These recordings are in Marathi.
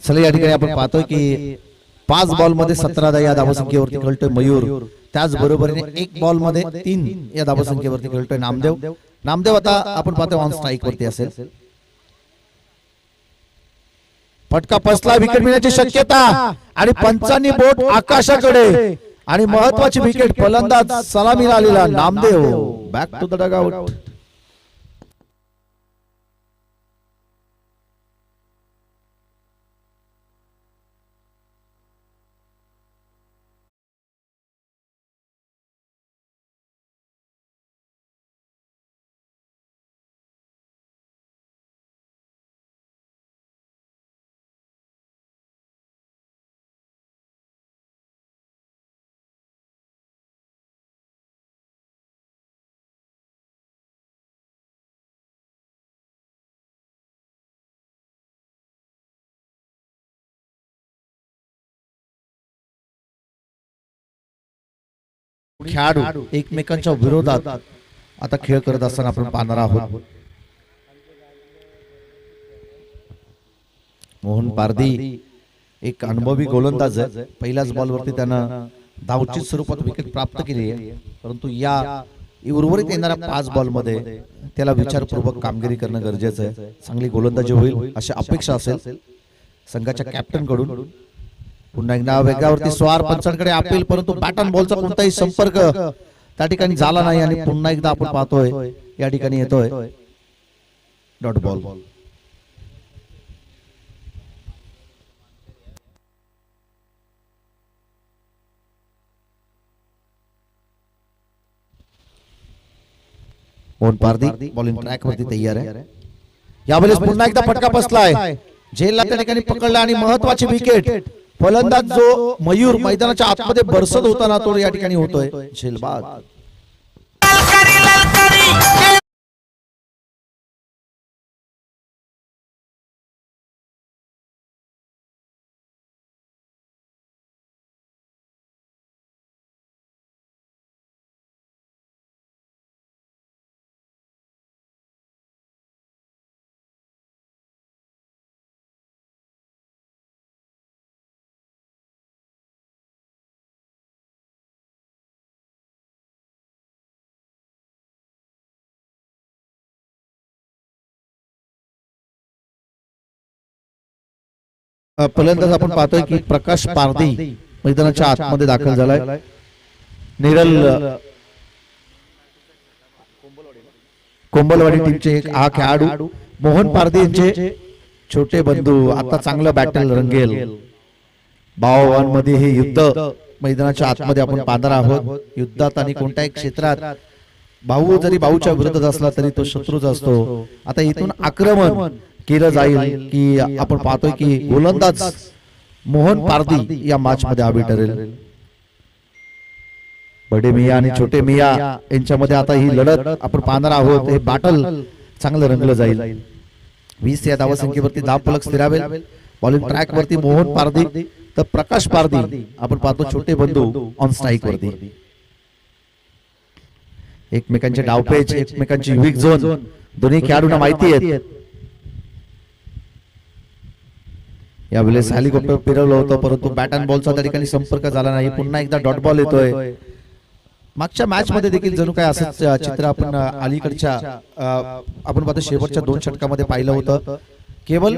चला या ठिकाणी आपण पाहतोय की 5 बॉल मध्ये 17 या धावसंख्येवरती खेळतोय मयूर, त्याच बरोबरीने 1 बॉल मध्ये 3 या धावसंख्येवरती खेळतोय नामदेव. नामदेव आता आपण पाहतोय ऑन स्ट्राइक वरती असेल. फटका फसला, विकेट मिळण्याची शक्यता आणि पंचांनी बोट आकाशाकडे आणि महत्वाची विकेट. फलंदाज सलामीला आलेला Namdev. Back to the dugout. खेळाडू एकमेकांच्या विरोधात आता खेळ करत असताना आपण पाहणार आहोत. मोहन पारधी एक अनुभवी गोलंदाज आहे. पहिल्याच बॉलवरती त्यानं धावचित स्वरूपात विकेट प्राप्त केली आहे, परंतु या उर्वरित येणाऱ्या 5 बॉल मध्ये त्याला विचारपूर्वक कामगिरी करणं गरजेचं आहे. चांगली गोलंदाजी होईल अशी अपेक्षा असेल संघाच्या कॅप्टन कडून. पुन्हा एकदा वेगावरती स्वार पंचांकडे अपील, परंतु बॅट अँड बॉलचा कोणताही संपर्क त्या ठिकाणी झाला नाही आणि पुन्हा एकदा आपण पाहतोय या ठिकाणी येतोय डॉट बॉल. मोहन पारधी बॉलिंग ट्रॅक वरती तयार आहे. यावेळेस पुन्हा एकदा फटका बसलाय, झेलला त्या ठिकाणी पकडला आणि महत्वाची विकेट. फलंदाज जो मयूर मैदानाच्या आतमध्ये बरसत होताना तो या ठिकाणी होतोय झेलबाद. फलंदाज आपण पाहतोय की प्रकाश पारधी मैदानाच्या आतमध्ये दाखल झालाय. निरल कोंबलवाडी टीमचे एक हा खेळाडू मोहन पारधी यांचे छोटे बंधू. आता चांगलं बॅटल रंगेल. भावांमध्ये हे युद्ध मैदानाच्या आतमध्ये आपण पाहणार आहोत. युद्धात आणि कोणत्याही क्षेत्रात भाऊ जरी भाऊच्या विरोधात असला तरी तो शत्रूच असतो. आता इथून आक्रमण केलं जाईल की आपण पाहतोय की गोलंदाज मोहन पारधी या मॅच मध्ये हवी ठरेल. बडे मिया आणि छोटे मिया यांच्यामध्ये आता ही लढत आपण पाहणार आहोत. हे बॅटल चांगलं रंगलं जाईल. 20 या धावसंख्येवरती धावफलक स्थिरावेल. बॉलिंग ट्रॅक वरती मोहन पारधी तर प्रकाश पारधी आपण पाहतो छोटे बंधू ऑन स्ट्राइक वरती. एकमेकांचे डावपेच, एकमेकांची वीक झोन दोन्ही खेळाडूंना माहिती आहेत. यावेळेस हेलिकॉप्टर फिरवलं होतं, परंतु बॅट अँड बॉलचा त्या ठिकाणी संपर्क झाला नाही. पुन्हा एकदा डॉट बॉल येतोय. मागच्या मॅच मध्ये देखील जणू काय असंच चित्र आपण अलीकडच्या आपण पाहतो शेवटच्या 2 षटकामध्ये पाहिलं होतं. केवळ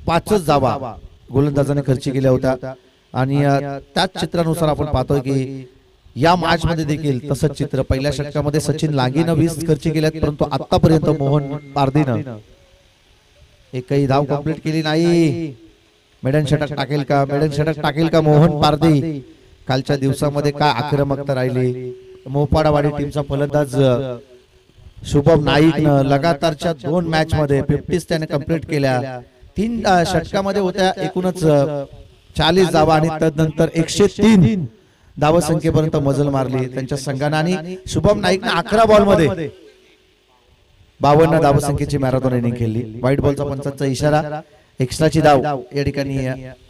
5च धावा गोलंदाजाने खर्ची केल्या होत्या आणि त्याच चित्रानुसार आपण पाहतोय की या मॅच मध्ये देखील तसंच चित्र. पहिल्या षटकामध्ये सचिन लांगीनं 20 खर्ची केल्यात, परंतु आतापर्यंत मोहन पारधीनं एकही धाव कंप्लीट केली नाही. मेडन षटक टाकेल का, मेडन षटक टाकेल का मोहन पारधी. कालच्या दिवसामध्ये काय आक्रमकता राहिली. मोपाडावाडी टीमचा फलंदाज शुभम नाईकनं लगातारच्या 2 मॅच मध्ये 50 त्याने कंप्लीट केल्या. 3 षटकामध्ये होत्या एकूणच 40 धावा आणि तदनंतर 103 धावसंख्येपर्यंत मजल मारली त्यांच्या संघाने. आणि शुभम नाईकने 11 बॉल मध्ये 52 धावसंख्येची मॅरेथॉन इनिंग खेळली. व्हाईट बॉलचा पंचांचा इशारा. एक्स्ट्राची धाव या ठिकाणी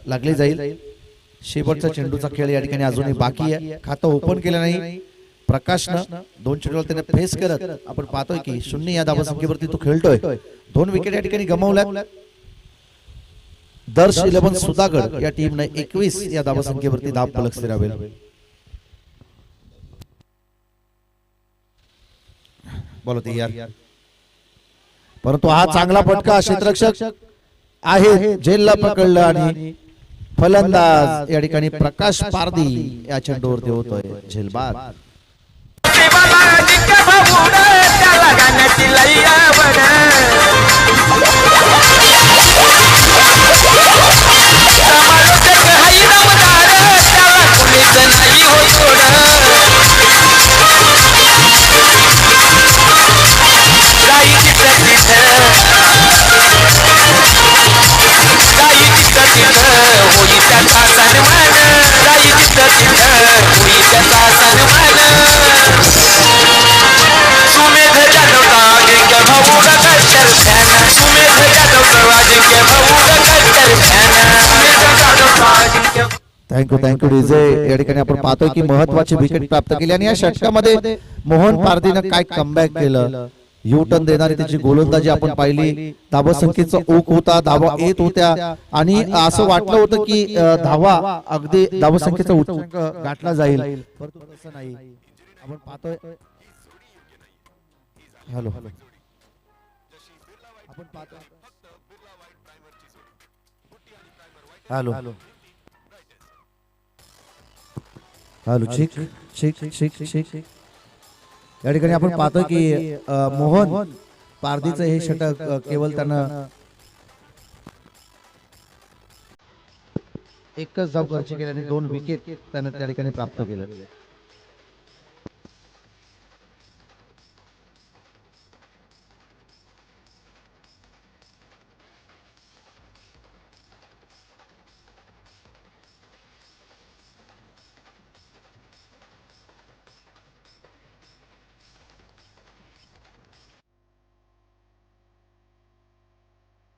लागली जाईल. शेवटचा चेंडूचा खेळ या ठिकाणी अजूनही बाकी आहे. खातं ओपन केलं नाही प्रकाशनं. 2 चेंडूला त्याने फेस करत आपण पाहतोय की 0 या धावसंख्येवरती तो खेळतोय. 2 विकेट या ठिकाणी गमावल्यात. दर्श 11 सुधागड या टीमने 21 या धावसंख्येवरती धाव फलक स्थिरावेल. बोलो ते यार. परंतु हा चांगला फटका क्षेत्ररक्षक आहे झेलला पकडलं आणि फलंदाज या ठिकाणी प्रकाश पारदी या चेंडूवरती होतोय झेलबाद. Thank you DJ. या ठिकाणी आपण पाहतोय की महत्वाची विकेट प्राप्त केली आणि या षटकामध्ये मोहन पारदीनं काय कमबॅक केलं. यू टर्न देणारी त्याची गोलंदाजी आपण पाहिली. धावसंख्येचा ओघ होता, धावा येत होत्या आणि असं वाटलं होतं की धावा अगदी धावसंख्येचा उच्चांक गाठला जाईल, परंतु तसं नाही. आपण पाहतोय हॅलो आपण पाहतोय हॅलो हॅलो चिक चिक चिक चिक. या ठिकाणी आपण पाहतोय की मोहन पारदीचं हे षटक केवळ त्यानं एकच धाव खर्च केल्याने 2 विकेट त्यानं त्या ठिकाणी प्राप्त केलं.